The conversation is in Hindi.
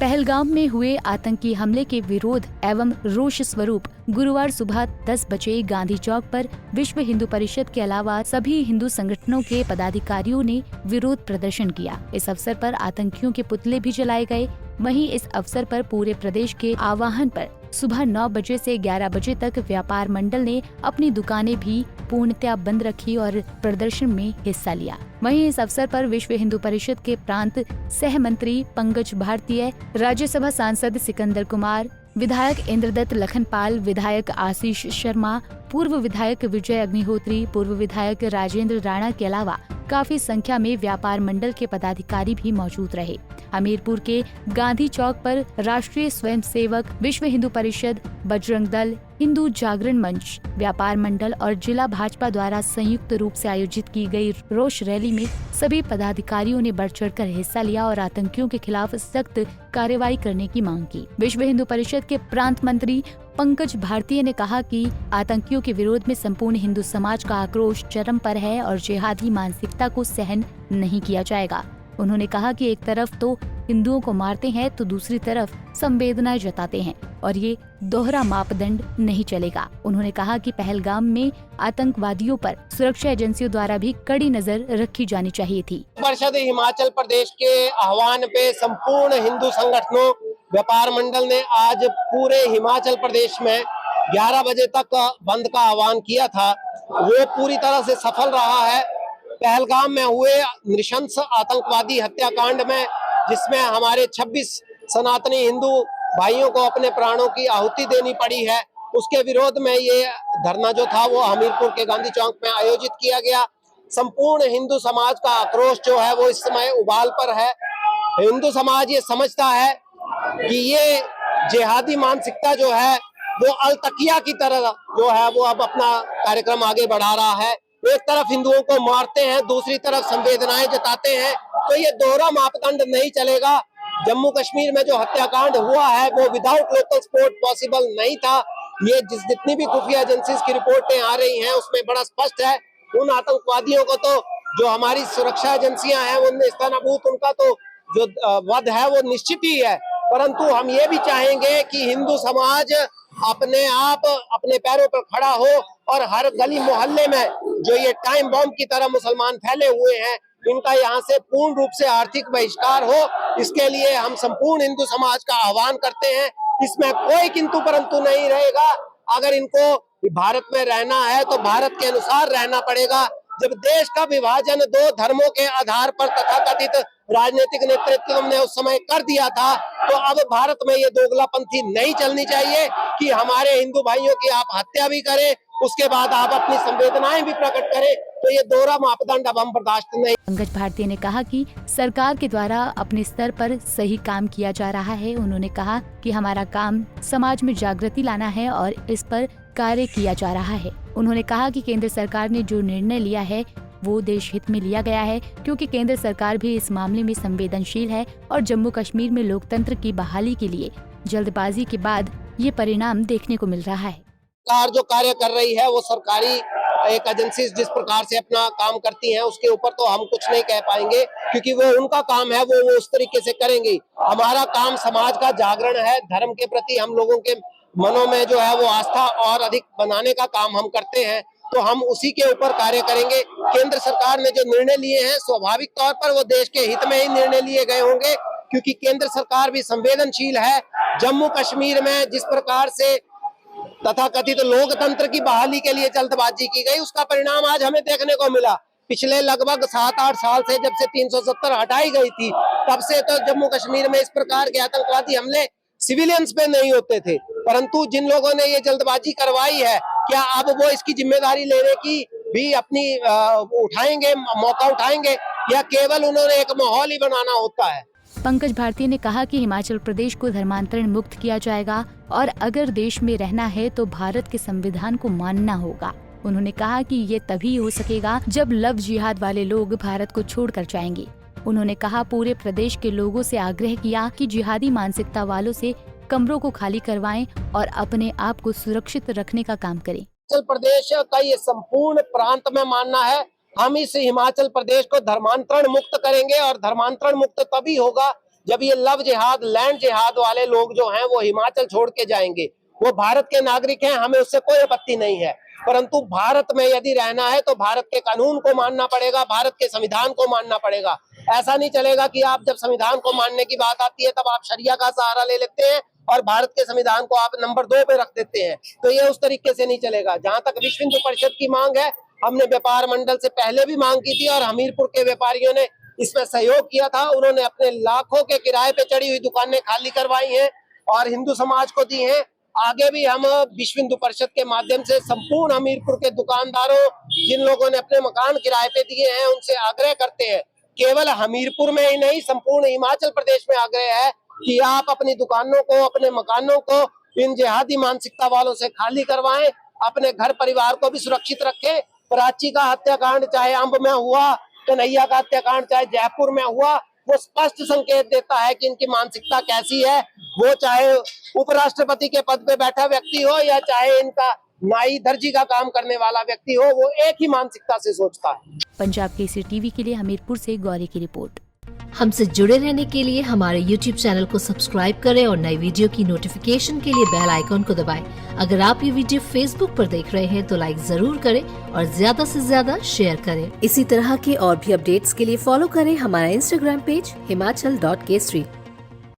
पहलगाम में हुए आतंकी हमले के विरोध एवं रोष स्वरूप गुरुवार सुबह 10 बजे गांधी चौक पर विश्व हिंदू परिषद के अलावा सभी हिंदू संगठनों के पदाधिकारियों ने विरोध प्रदर्शन किया। इस अवसर पर आतंकियों के पुतले भी जलाए गए। वहीं इस अवसर पर पूरे प्रदेश के आह्वान पर सुबह 9 बजे से 11 बजे तक व्यापार मंडल ने अपनी दुकानें भी पूर्णतया बंद रखी और प्रदर्शन में हिस्सा लिया। वहीं इस अवसर पर विश्व हिंदू परिषद के प्रांत सह मंत्री पंकज भारतीय, राज्यसभा सांसद सिकंदर कुमार, विधायक इंद्रदत्त लखनपाल, विधायक आशीष शर्मा, पूर्व विधायक विजय अग्निहोत्री, पूर्व विधायक राजेंद्र राणा के अलावा काफी संख्या में व्यापार मंडल के पदाधिकारी भी मौजूद रहे। हमीरपुर के गांधी चौक पर राष्ट्रीय स्वयंसेवक, विश्व हिंदू परिषद, बजरंग दल, हिंदू जागरण मंच, व्यापार मंडल और जिला भाजपा द्वारा संयुक्त रूप से आयोजित की गई रोष रैली में सभी पदाधिकारियों ने बढ़ चढ़कर हिस्सा लिया और आतंकियों के खिलाफ सख्त कार्रवाई करने की मांग की। विश्व हिंदू परिषद के प्रांत मंत्री पंकज भारतीय ने कहा कि आतंकियों के विरोध में संपूर्ण हिंदू समाज का आक्रोश चरम पर है और जिहादी मानसिकता को सहन नहीं किया जाएगा। उन्होंने कहा कि एक तरफ तो हिंदुओं को मारते हैं तो दूसरी तरफ संवेदनाएं जताते हैं और ये दोहरा मापदंड नहीं चलेगा। उन्होंने कहा कि पहलगाम में आतंकवादियों पर सुरक्षा एजेंसियों द्वारा भी कड़ी नजर रखी जानी चाहिए थी। परिषद हिमाचल प्रदेश के आह्वान पे संपूर्ण हिंदू संगठनों, व्यापार मंडल ने आज पूरे हिमाचल प्रदेश में 11 बजे तक बंद का आह्वान किया था। वो पूरी तरह से सफल रहा है। पहलगाम में हुए नृशंस आतंकवादी हत्याकांड में, जिसमें हमारे 26 सनातनी हिंदू भाइयों को अपने प्राणों की आहुति देनी पड़ी है, उसके विरोध में ये धरना जो था वो हमीरपुर के गांधी चौक में आयोजित किया गया। संपूर्ण हिंदू समाज का आक्रोश जो है वो इस समय उबाल पर है। हिंदू समाज ये समझता है कि ये जिहादी मानसिकता जो है वो अलतकिया की तरह जो है वो अब अपना कार्यक्रम आगे बढ़ा रहा है। एक तरफ हिंदुओं को मारते हैं, दूसरी तरफ संवेदनाएं जताते हैं, तो ये दोहरा मापदंड नहीं चलेगा। जम्मू कश्मीर में जो हत्याकांड हुआ है वो विदाउट लोकल सपोर्ट पॉसिबल नहीं था। ये जितनी भी खुफिया एजेंसीज की रिपोर्टें आ रही हैं उसमें बड़ा स्पष्ट है। उन आतंकवादियों को तो जो हमारी सुरक्षा एजेंसियां हैं उनने स्थानाबूत, उनका तो जो वध है वो निश्चित ही है। परंतु हम ये भी चाहेंगे कि हिंदू समाज अपने आप अपने पैरों पर खड़ा हो और हर गली मोहल्ले में जो ये टाइम बॉम्ब की तरह मुसलमान फैले हुए हैं इनका यहाँ से पूर्ण रूप से आर्थिक बहिष्कार हो। इसके लिए हम संपूर्ण हिंदू समाज का आह्वान करते हैं। इसमें कोई किंतु परंतु नहीं रहेगा। अगर इनको भारत में रहना है तो भारत के अनुसार रहना पड़ेगा। जब देश का विभाजन 2 धर्मों के आधार पर तथाकथित राजनीतिक नेतृत्व ने उस समय कर दिया था, तो अब भारत में ये दोगलापंथी नहीं चलनी चाहिए कि हमारे हिंदू भाइयों की आप हत्या भी करें, उसके बाद आप अपनी संवेदनाएं भी प्रकट करें, तो ये दोहरा मापदंड अब हम बर्दाश्त नहीं। पंकज भारतीय ने कहा कि सरकार के द्वारा अपने स्तर पर सही काम किया जा रहा है। उन्होंने कहा कि हमारा काम समाज में जागृति लाना है और इस पर कार्य किया जा रहा है। उन्होंने कहा कि केंद्र सरकार ने जो निर्णय लिया है वो देश हित में लिया गया है, क्योंकि केंद्र सरकार भी इस मामले में संवेदनशील है और जम्मू कश्मीर में लोकतंत्र की बहाली के लिए जल्दबाजी के बाद ये परिणाम देखने को मिल रहा है। सरकार जो कार्य कर रही है वो सरकारी एक एजेंसी जिस प्रकार से अपना काम करती हैं उसके ऊपर तो हम कुछ नहीं कह पाएंगे, क्योंकि वो उनका काम है, वो उस तरीके से करेंगे। हमारा काम समाज का जागरण है। धर्म के प्रति हम लोगों के मनों में जो है वो आस्था और अधिक बनाने का काम हम करते हैं, तो हम उसी के ऊपर कार्य करेंगे। केंद्र सरकार ने जो निर्णय लिए हैं स्वाभाविक तौर पर वो देश के हित में ही निर्णय लिए गए होंगे, क्योंकि केंद्र सरकार भी संवेदनशील है। जम्मू कश्मीर में जिस प्रकार से तथाकथित लोकतंत्र की बहाली के लिए जल्दबाजी की गई, उसका परिणाम आज हमें देखने को मिला। पिछले लगभग 7-8 साल से जब से 370 हटाई गई थी, तब से तो जम्मू कश्मीर में इस प्रकार के आतंकवादी हमले सिविलियंस पे नहीं होते थे। परंतु जिन लोगों ने ये जल्दबाजी करवाई है, क्या अब वो इसकी जिम्मेदारी लेने की भी अपनी उठाएंगे, मौका उठाएंगे, या केवल उन्होंने एक माहौल ही बनाना होता है? पंकज भारतीय ने कहा कि हिमाचल प्रदेश को धर्मांतरण मुक्त किया जाएगा और अगर देश में रहना है तो भारत के संविधान को मानना होगा। उन्होंने कहा कि ये तभी हो सकेगा जब लव जिहाद वाले लोग भारत को छोड़कर जाएंगे। उन्होंने कहा पूरे प्रदेश के लोगों से आग्रह किया कि जिहादी मानसिकता वालों से कमरों को खाली करवाएं और अपने आप को सुरक्षित रखने का काम करें। हिमाचल प्रदेश का ये संपूर्ण प्रांत में मानना है, हम इस हिमाचल प्रदेश को धर्मांतरण मुक्त करेंगे और धर्मांतरण मुक्त तभी होगा जब ये लव जिहाद, लैंड जिहाद वाले लोग जो हैं वो हिमाचल छोड़ के जाएंगे। वो भारत के नागरिक हैं, हमें उससे कोई आपत्ति नहीं है, परंतु भारत में यदि रहना है तो भारत के कानून को मानना पड़ेगा, भारत के संविधान को मानना पड़ेगा। ऐसा नहीं चलेगा कि आप जब संविधान को मानने की बात आती है तब आप शरिया का सहारा ले लेते हैं और भारत के संविधान को आप नंबर 2 पे रख देते हैं। तो ये उस तरीके से नहीं चलेगा। जहां तक विश्व हिंदू परिषद की मांग है, हमने व्यापार मंडल से पहले भी मांग की थी और हमीरपुर के व्यापारियों ने इसमें सहयोग किया था। उन्होंने अपने लाखों के किराए पे चढ़ी हुई दुकानें खाली करवाई हैं और हिंदू समाज को दी हैं। आगे भी हम विश्व हिंदू परिषद के माध्यम से संपूर्ण हमीरपुर के दुकानदारों, जिन लोगों ने अपने मकान किराए पे दिए हैं, उनसे आग्रह करते हैं, केवल हमीरपुर में ही नहीं संपूर्ण हिमाचल प्रदेश में आग्रह है कि आप अपनी दुकानों को, अपने मकानों को इन जिहादी मानसिकता वालों से खाली करवाएं, अपने घर परिवार को भी सुरक्षित रखें। प्राची का हत्याकांड चाहे अंब में हुआ, कन्हैया का हत्याकांड चाहे जयपुर में हुआ, वो स्पष्ट संकेत देता है कि इनकी मानसिकता कैसी है। वो चाहे उपराष्ट्रपति के पद पे बैठा व्यक्ति हो या चाहे इनका नाई दर्जी का काम करने वाला व्यक्ति हो, वो एक ही मानसिकता से सोचता है। पंजाब केसरी टीवी के लिए हमीरपुर से गौरी की रिपोर्ट। हमसे जुड़े रहने के लिए हमारे YouTube चैनल को सब्सक्राइब करें और नई वीडियो की नोटिफिकेशन के लिए बेल आइकॉन को दबाएं। अगर आप ये वीडियो Facebook पर देख रहे हैं तो लाइक जरूर करें और ज्यादा से ज्यादा शेयर करें। इसी तरह के और भी अपडेट्स के लिए फॉलो करें हमारा Instagram पेज himachal.kesri।